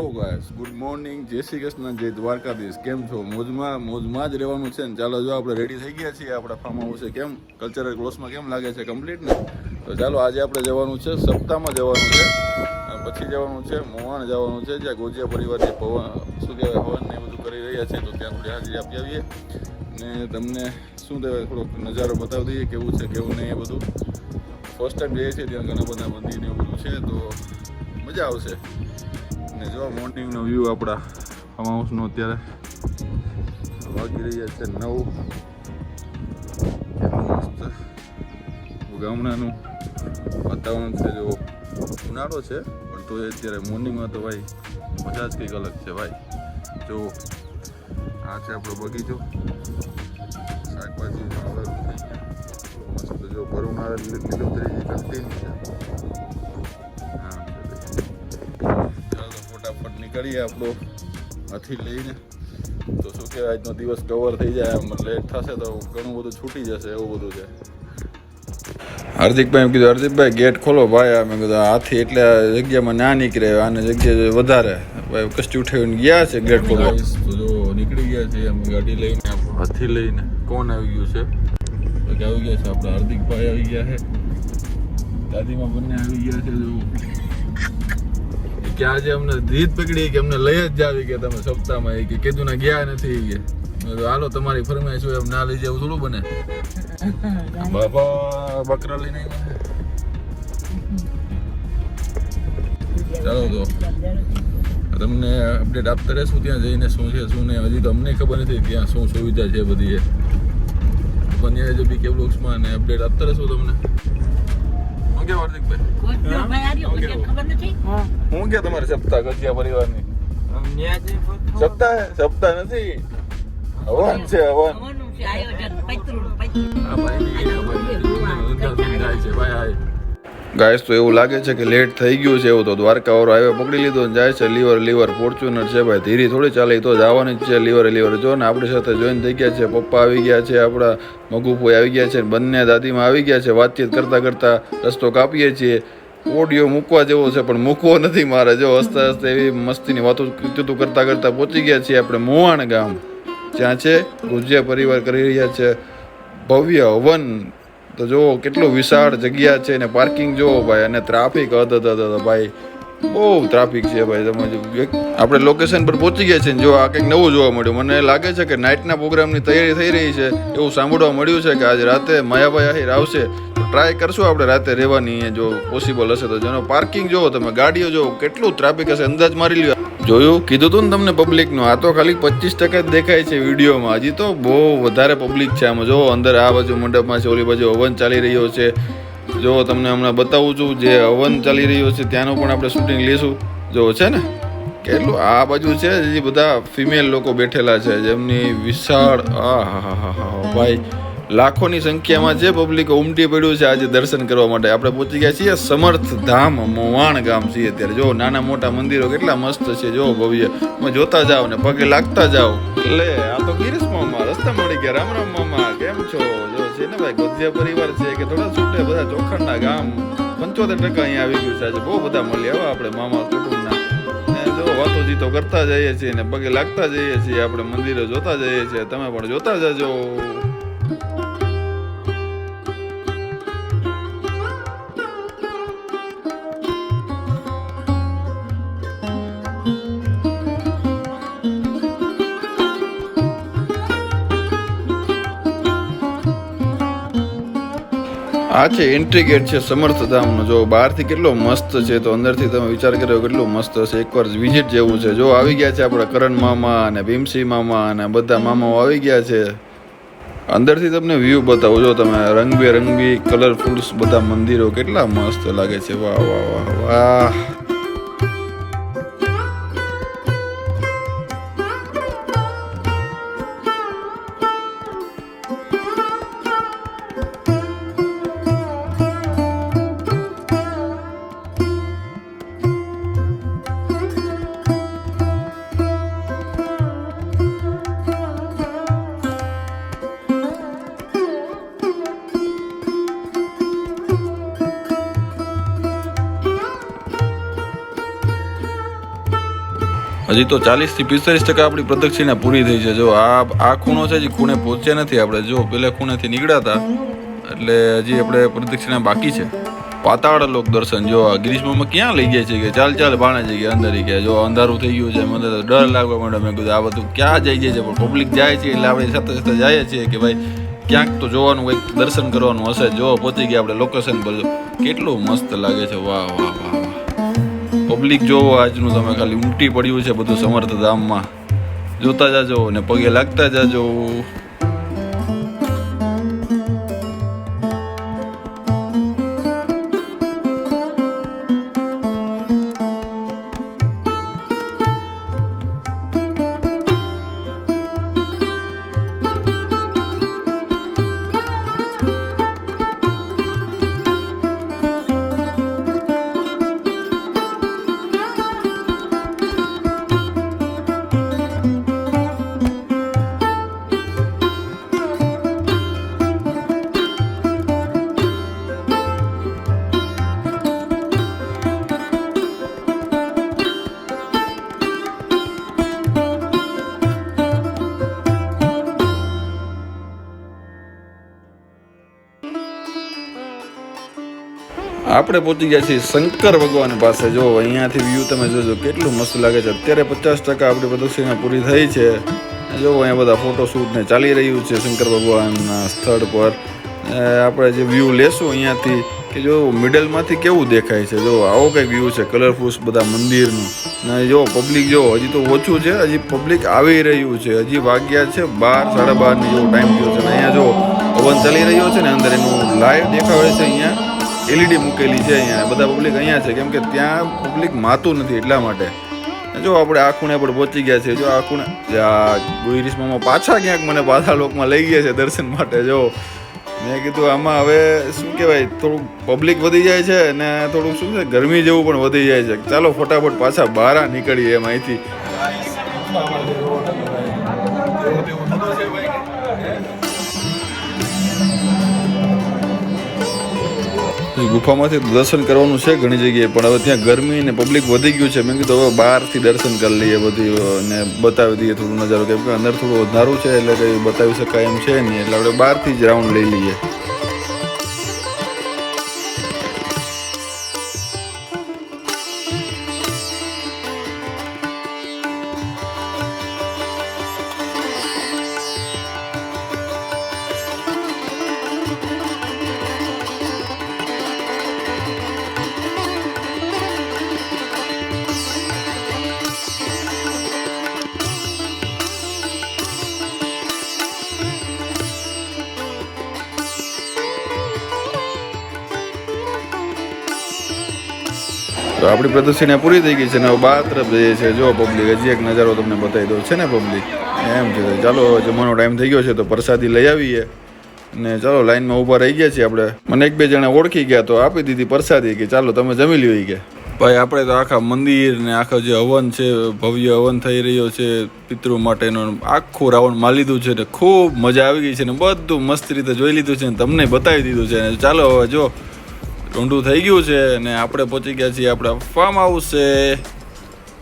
Hello guys, good morning, જય શ્રી કૃષ્ણ, જય દ્વારકાધીશ. કેમ છો? મોજમાં જ રહેવાનું છે ને. ચાલો, જો આપણે રેડી થઈ ગયા છીએ આપણા ફાર્મ હાઉસે. કેમ કલ્ચરલ ક્લોસમાં કેમ લાગે છે? કમ્પ્લીટ ને? તો ચાલો, આજે આપણે જવાનું છે સપ્તાહમાં જવાનું છે, પછી જવાનું છે મોવાણ જવાનું છે, જ્યાં ગોજિયા પરિવારની શું કહેવાય હવન ને બધું કરી રહ્યા છે. તો ત્યાં થોડી હાજરી આપી આવીએ ને તમને શું કહેવાય થોડોક નજારો બતાવી દઈએ કેવું છે કેવું નહીં એ બધું. ફર્સ્ટ ટાઈમ જઈએ છીએ, ત્યાં ઘણા બધા મંદિર ને એવું બધું છે, તો મજા આવશે. ને જો મોર્નિંગનો વ્યૂ આપણા ફાર્મ હાઉસનો અત્યારે વાગી રહ્યા છે 9. મસ્ત ગામડાનું વાતાવરણ છે. જો ઉનાળો છે પણ તો અત્યારે મોર્નિંગમાં તો ભાઈ મજા જ કંઈક અલગ છે ભાઈ. જો આ છે આપણો બગીચો, શાકભાજી મસ્ત. જો ભર ઉનાળા લીલોતરી કંટીન્યુ છે. ફટાફટ નીકળીએ આપણો હાથી લઈને. તો શું કહેવાય, આજનો દિવસ કવર થઈ જાય. આમ લેટ થશે તો ઘણું બધું છૂટી જશે, એવું બધું છે. હાર્દિકભાઈ એમ કીધું, હાર્દિકભાઈ ગેટ ખોલો ભાઈ. મેં કીધું હાથી એટલે જગ્યામાં ના નીકળે, આને જગ્યા વધારે ભાઈ કષ્ટી ઉઠાવીને ગયા છે ગેટ ખોલો. તો જો નીકળી ગયા છે અમે ગાડી લઈને, આપણું હાથી લઈને. કોણ આવી ગયું છે? આવી ગયા છે આપણા હાર્દિકભાઈ, આવી ગયા છે, દાદીમાં બંને આવી ગયા છે. જો કે આજે અમને રીત પકડી કે અમને લઈ જ જાવી કે તમે સપ્તાહમાં કે કીધું ના ગયા નથી કે હાલો તમારી ફરમાઈશ હોય એમ ના લઈ જવું થોડું બને. બાપા બકરા લઈને ચાલો તો તમને અપડેટ આપતા રહેશું ત્યાં જઈને શું છે શું નહીં. હજી તો અમને ખબર નથી ત્યાં શું સુવિધા છે બધી. બન્યા જો બીકે બ્લોગ્સમાં અને અપડેટ આપતા રહેશું તમને. હું કે હાર્દિકભાઈ હું કે તમારે સપ્તાહ ગજિયા પરિવારની સપ્તાહ નથી, હવન છે હવન. ગાઈસ તો એવું લાગે છે કે લેટ થઈ ગયું છે એવું. તો દ્વારકા વાળો હાઈવે પકડી લીધો ને જાય છે. લીવર ફોર્ચ્યુનર છે ભાઈ, ધીરી થોડી ચાલે તો જવાની જ છે. લીવર જો ને આપણી સાથે જોઈન થઈ ગયા છે. પપ્પા આવી ગયા છે, આપણા મગુભાઈ આવી ગયા છે, બંને દાદીમાં આવી ગયા છે. વાતચીત કરતા રસ્તો કાપીએ છીએ. ઓડિયો મૂકવા જેવો છે પણ મૂકવો નથી મારે. જો હસતા એવી મસ્તીની વાતો કરતા પહોંચી ગયા છીએ આપણે મોવાણ ગામ. જ્યાં છે ગોજિયા પરિવાર કરી રહ્યા છે ભવ્ય હવન. તો જો કેટલું વિશાળ જગ્યા છે ને પાર્કિંગ જોવો ભાઈ. અને ટ્રાફિક ભાઈ, બહુ ટ્રાફિક છે ભાઈ. તમે આપણે લોકેશન પર પહોંચી ગયા છે ને જો આ કંઈક નવું જોવા મળ્યું. મને લાગે છે કે નાઇટના પ્રોગ્રામની તૈયારી થઈ રહી છે એવું સાંભળવા મળ્યું છે કે આજે રાતે માયાભાઈ આહિર આવશે. ટ્રાય કરશું આપણે રાતે રહેવાની, જો પોસિબલ હશે તો. જેનો પાર્કિંગ જોવો તમે, ગાડીઓ જોવો કેટલું ટ્રાફિક હશે, અંદાજ મારી લ્યો. જોયું, કીધું હતું ને તમને પબ્લિકનું. આ તો ખાલી 25% જ દેખાય છે વિડીયોમાં. હજી તો બહુ વધારે પબ્લિક છે આમાં. જો અંદર આ બાજુ મંડપમાં છે, ઓલી બાજુ હવન ચાલી રહ્યો છે. જો તમને હમણાં બતાવું છું જે હવન ચાલી રહ્યો છે ત્યાંનું પણ આપણે શૂટિંગ લઈશું. જો છે ને કેટલું આ બાજુ છે, હજી બધા ફિમેલ લોકો બેઠેલા છે જેમની વિશાળ ભાઈ લાખોની સંખ્યામાં જે પબ્લિક ઉમટી પડ્યું છે આજે દર્શન કરવા માટે. આપણે પહોંચી ગયા છીએ સમર્થ ધામ મોવાણ ગામ છીએ અત્યારે. જો નાના મોટા મંદિરો કેટલા મસ્ત છે, જો ભવ્ય. તમે જોતા જાઓ ને પગે લાગતા જાઓ. લે આ તો ગિરીશ મામા રસ્તા મળી ગયા. રામ રામ મામા, કેમ છો? જો છે ને ભાઈ ગોજિયા પરિવાર છે કે થોડા છૂટે બધા ચોખંડના ગામ 75% અહીંયા આવી ગયું છે આજે. બહુ બધા મળ્યા હવે આપણે મામા કુટુંબના. જો વાતો જીતો કરતા જઈએ છીએ ને પગે લાગતા જઈએ છીએ. આપણે મંદિરો જોતા જઈએ છીએ, તમે પણ જોતા જજો. આ છે એન્ટ્રી ગેટ છે સમર્થ ધામનો. જો બહારથી કેટલો મસ્ત છે તો અંદરથી તમે વિચાર કર્યો કેટલું મસ્ત હશે. એકવાર વિઝિટ જેવું છે. જો આવી ગયા છે આપણા કરણ મામા અને ભીમસિંહ મામા અને બધા મામાઓ આવી ગયા છે. અંદરથી તમને વ્યૂ બતાવો. જો તમે રંગબેરંગી કલરફુલ્સ બધા મંદિરો કેટલા મસ્ત લાગે છે. વાહ વાહ વાહ વાહ. હજી તો 40 થી 45% આપણી પ્રદક્ષિણા પૂરી થઈ છે. જો આ ખૂણો છે, હજી ખૂણે પહોંચ્યા નથી આપણે. જો પેલા ખૂણેથી નીકળ્યા હતા એટલે હજી આપણે પ્રદક્ષિણા બાકી છે. પાતાળ લોક દર્શન જો ગિરીશમાં ક્યાં લઈ ગયા છે કે ચાલ બાણે જઈ ગયા અંદર ગયા. જો અંધારું થઈ ગયું છે, મને તો ડર લાગવા માંડ્યો. મેં કીધું આ બધું ક્યાં જઈ જાય છે, પણ પબ્લિક જાય છે એટલે આપણે સાથે સાથે જઈએ છીએ કે ભાઈ ક્યાંક તો જોવાનું, કંઈક દર્શન કરવાનું હશે. જો પહોંચી ગયા આપણે લોકેશન પર. જો કેટલું મસ્ત લાગે છે, વાહ વાહ વાહ વાહ. પબ્લિક જોવો આજનું, તમે ખાલી ઉમટી પડ્યું છે બધું સમર્થ ધામમાં. જોતા જાજો ને પગે લાગતા જાજો. આપણે પહોંચી ગયા છીએ શંકર ભગવાન પાસે. જો અહીંયાથી વ્યૂ તમે જોજો કેટલું મસ્ત લાગે છે. અત્યારે 50% આપણી પ્રદક્ષિણા પૂરી થઈ છે. જો અહીંયા બધા ફોટોશૂટ ને ચાલી રહ્યું છે શંકર ભગવાનના સ્થળ પર. આપણે જે વ્યૂ લેશું અહીંયાથી કે જો મિડલમાંથી કેવું દેખાય છે. જો આવો કંઈક વ્યૂ છે કલરફુલ બધા મંદિરનું. ને જો પબ્લિક જો હજી તો ઓછું છે, હજી પબ્લિક આવી રહ્યું છે. હજી વાગ્યા છે 12, 12:30 જેવો ટાઈમ થયો છે. અહીંયા જો પવન ચાલી રહ્યો છે ને અંદર એનું લાઈવ દેખાવે છે. અહીંયા LED મૂકેલી છે. અહીંયા બધા પબ્લિક અહીંયા છે કેમ કે ત્યાં પબ્લિક માતું નથી એટલા માટે. જો આપણે આ ખૂણે પર પહોંચી ગયા છે. જો આ ખૂણે ગિરીશમાં પાછા ક્યાંક મને પાછા લોકમાં લઈ ગયા છે દર્શન માટે. જો મેં કીધું આમાં હવે શું કહેવાય, થોડુંક પબ્લિક વધી જાય છે ને થોડુંક શું છે ગરમી જેવું પણ વધી જાય છે. ચાલો ફટાફટ પાછા બહાર નીકળીએ એમ અહીંથી. ગુફામાંથી દર્શન કરવાનું છે ઘણી જગ્યાએ, પણ હવે ત્યાં ગરમી ને પબ્લિક વધી ગયું છે. મેં કીધું હવે બહારથી દર્શન કરી લઈએ બધી અને બતાવી દઈએ થોડું નજારો, કેમ કે અંદર થોડું અંધારું છે એટલે કંઈ બતાવી શકાય એમ છે નહીં. એટલે આપણે બહારથી જ રાઉન્ડ લઈ લઈએ. તો આપણી પ્રદક્ષિણા પૂરી થઈ ગઈ છે ને હવે બહાર તરફ જઈએ છીએ. જો પબ્લિક હજી એક નજારો તમને બતાવી દઉં છે ને પબ્લિક એમ છે. ચાલો જમવાનો ટાઈમ થઈ ગયો છે તો પ્રસાદી લઈ આવીએ ને ચાલો લાઈનમાં ઊભા રહી ગયા છીએ આપણે. મને 1-2 જણા ઓળખી ગયા તો આપી દીધી પ્રસાદી કે ચાલો તમે જમી લ્યો કે. ભાઈ આપણે તો આખા મંદિર ને આખો જે હવન છે, ભવ્ય હવન થઈ રહ્યો છે પિતૃ માટેનો, આખું રાઉન્ડ મારી લીધું છે ને ખૂબ મજા આવી ગઈ છે ને બધું મસ્ત રીતે જોઈ લીધું છે ને તમને બતાવી દીધું છે. ચાલો હવે જો ઢોંઢું થઈ ગયું છે અને આપણે પહોંચી ગયા છીએ આપણા ફાર્મ હાઉસ છે.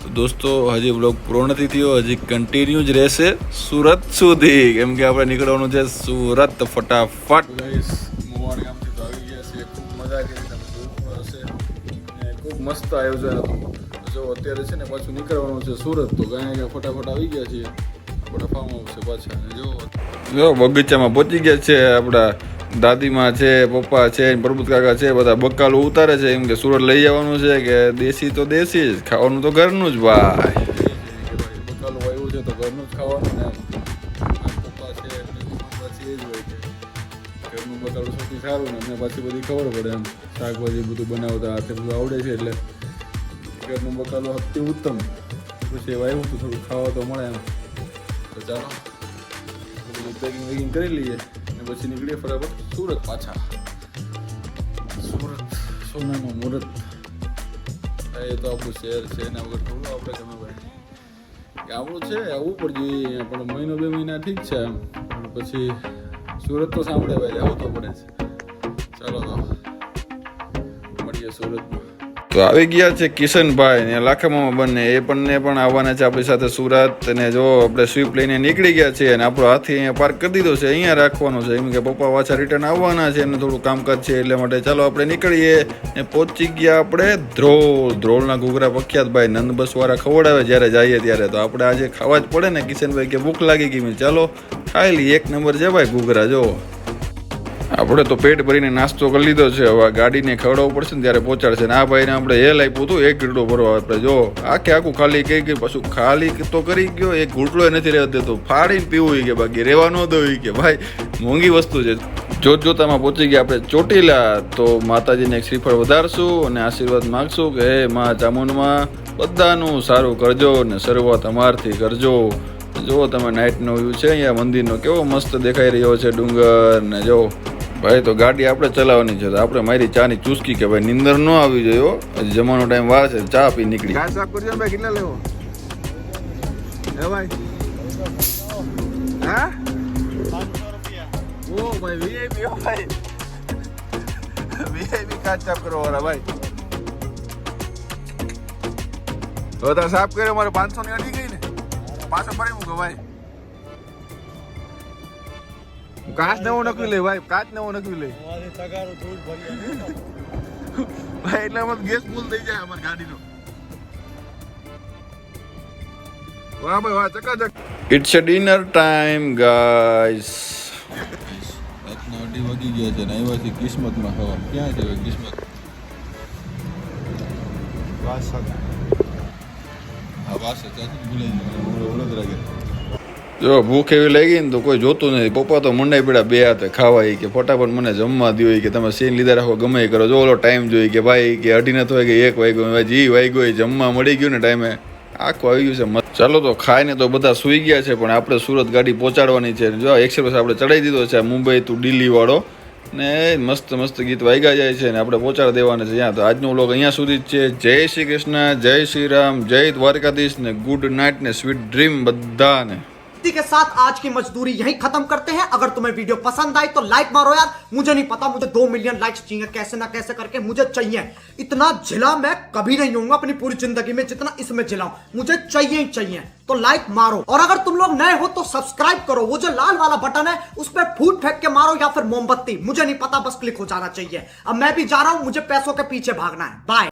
તો દોસ્તો હજી બ્લોગ પૂરો નથી થયો, હજી કન્ટિન્યુ જ રહેશે સુરત સુધી, કેમ કે આપણે નીકળવાનું છે સુરત ફટાફટ. મોવાણ ગામથી તો આવી ગયા છીએ, ખૂબ મજા કરી, તમે જોયું હશે ને ખૂબ મસ્ત આયોજન હતું. જો અત્યારે છે ને પાછું નીકળવાનું છે સુરત, તો ગાય ફટાફટ આવી ગયા છીએ આપણા ફાર્મ હાઉસ છે પાછા. જો બગીચામાં પહોંચી ગયા છે આપણા દાદીમાં છે, પપ્પા છે, પ્રભુત કાકા છે, બધા બકાલું ઉતારે છે એમ કે સુરત લઈ જવાનું છે કે દેશી તો દેશી જ, ખાવાનું તો ઘરનું જ. ભાઈ બકાલું આવ્યું છે તો ઘરનું જ ખાવાનું ને. પપ્પા છે એટલે પછી એ જ હોય કે ઘરનું બકાલું સૌથી સારું ને અમને પાછી બધી ખબર પડે એમ. શાકભાજી બધું બનાવતા હાથે બધું આવડે છે એટલે ઘરનું બકાલું અતિ ઉત્તમ. પછી એવું આવ્યું તો થોડું ખાવા તો મળે એમ. તો ચાલો બધું પેકિંગ વેકિંગ કરી લઈએ પછી નીકળીએ ફટાફટ સુરત પાછા. સુરત સોનાનું મુહૂર્ત, એ તો આપણું શહેર છે એના વગર થોડું આપણે ગમે ભાઈ. ગામડું છે આવવું પડે જોઈએ પણ 1-2 મહિના ઠીક છે એમ, પછી સુરત તો સાંભળે ભાઈ આવવું તો પડે છે. ચાલો તો મળીએ સુરતમાં. તો તો આવી ગયા છે કિશનભાઈ ને લાખામાં બંને, એ પણ આવવાના છે આપણી સાથે સુરત. અને જો આપણે સ્વીપ લઈને નીકળી ગયા છે અને આપણો હાથી અહીંયા પાર્ક કરી દીધો છે, અહીંયા રાખવાનો છે. એમ કે પપ્પા પાછા રિટર્ન આવવાના છે, એમને થોડું કામકાજ છે એટલે માટે ચાલો આપણે નીકળીએ. ને પહોંચી ગયા આપણે ધ્રોળના ઘૂઘરા પ્રખ્યાત ભાઈ નંદ બસ વાળા ખવડાવે જ્યારે જઈએ ત્યારે, તો આપણે આજે ખાવા જ પડે ને. કિશનભાઈ કે ભૂખ લાગી ગઈ, ચાલો ખાઈ લઈએ. એક નંબર છે ભાઈ ઘૂઘરા. જો આપણે તો પેટ ભરીને નાસ્તો કરી લીધો છે, હવે ગાડીને ખવડાવવું પડશે ને ત્યારે પહોંચાડશે. ને આ ભાઈને આપણે હેલ આપ્યું હતું 1 ઘૂંટડો ભરવા. આપણે જો આખું ખાલી કહી ગઈ, પાછું ખાલી તો કરી ગયો, 1 ઘૂંટડો નથી રહેવા દેતો, ફાડીને પીવું કે બાકી રહેવા ન દઉં કે ભાઈ મોંઘી વસ્તુ છે. જોતામાં પહોંચી ગયા આપણે ચોટીલા. તો માતાજીને એક શ્રીફળ વધારશું અને આશીર્વાદ માગશું કે હે માં ચામુંડમાં બધાનું સારું કરજો ને શરૂઆત અમારથી કરજો. જો તમે નાઇટનો વ્યૂ છે અહીંયા મંદિરનો, કેવો મસ્ત દેખાઈ રહ્યો છે ડુંગર ને. જો ભાઈ તો ગાડી આપણે ચલાવવાની છે, તો આપણે મારી ચાની ચૂસકી કે ભાઈ નિંદર ન આવી જોઈએ, હજી જમવાનો ટાઈમ વાર છે, ચા પી નીકળી. ગાય સાફ કરજો ભાઈ, કેટલા લેવો હે ભાઈ? હા ઓ ભાઈ વીઆઈપી, ઓ ભાઈ વીઆઈપી કાચ સાફ કરવા વાળા ભાઈ. તો તાર સાફ કર્યો, મારે 500 ની અડી ગઈ ને, પાછો ફરી મૂકો ભાઈ. કાચ નવો નકવી લે ભાઈ, કાચ નવો નકવી લે ભાઈ, એટલે અમારે ગેસ ફૂલ થઈ જાય અમારી ગાડીનો. વાહ ભાઈ વાહ, ચકાચક. It's a dinner time guys. રાતના 2:30 વાગી ગયા છે ને આવ્યા છે કિસ્મતમાં ખાવા. ક્યાં છે કિસ્મત? હા વાસ ભૂલાઈ ગયું, ઓળખ રાખે. જો ભૂખ એવી લાગી ને તો કોઈ જોતું નથી. પપ્પા તો મંડાઈ પડ્યા બે હાથે ખાવા, કે ફટાફટ મને જમવા દો, કે તમે સીન લીધા રાખો ગમે કરો. જો ઓલો ટાઈમ જોઈએ કે ભાઈ કે 2:30 નથી હોય કે 1 વાગ્યો, જી વાગ્યો હોય, જમવા મળી ગયું ને ટાઈમે, આખું આવી ગયું છે. ચાલો તો ખાઈને તો બધા સૂઈ ગયા છે, પણ આપણે સુરત ગાડી પહોંચાડવાની છે. જો એક્સપ્રેસ આપણે ચડાવી દીધો છે મુંબઈ ટુ દિલ્હી વાળો, ને મસ્ત ગીત વાગ્યા જાય છે ને આપણે પહોંચાડી દેવાના છે ત્યાં. તો આજનો વ્લોગ અહીંયા સુધી જ છે. જય શ્રી કૃષ્ણ, જય શ્રી રામ, જય દ્વારકાધીશ ને ગુડ નાઇટ ને સ્વીટ ડ્રીમ બધાને. इसी के साथ आज की मजदूरी यहीं खत्म करते हैं। अगर तुम्हें वीडियो पसंद आई तो लाइक मारो यार, मुझे नहीं पता, मुझे 2 मिलियन लाइक्स चाहिए, कैसे ना कैसे करके मुझे चाहिए। इतना झिला मैं कभी नहीं होऊंगा अपनी पूरी जिंदगी में जितना इसमें झिला हूं, मुझे चाहिए ही चाहिए। तो लाइक मारो, और अगर तुम लोग नए हो तो सब्सक्राइब करो, वो जो लाल वाला बटन है उस पर फूट फेंक के मारो या फिर मोमबत्ती, मुझे नहीं पता, बस क्लिक हो जाना चाहिए। अब मैं भी जा रहा हूं, मुझे पैसों के पीछे भागना है। बाय।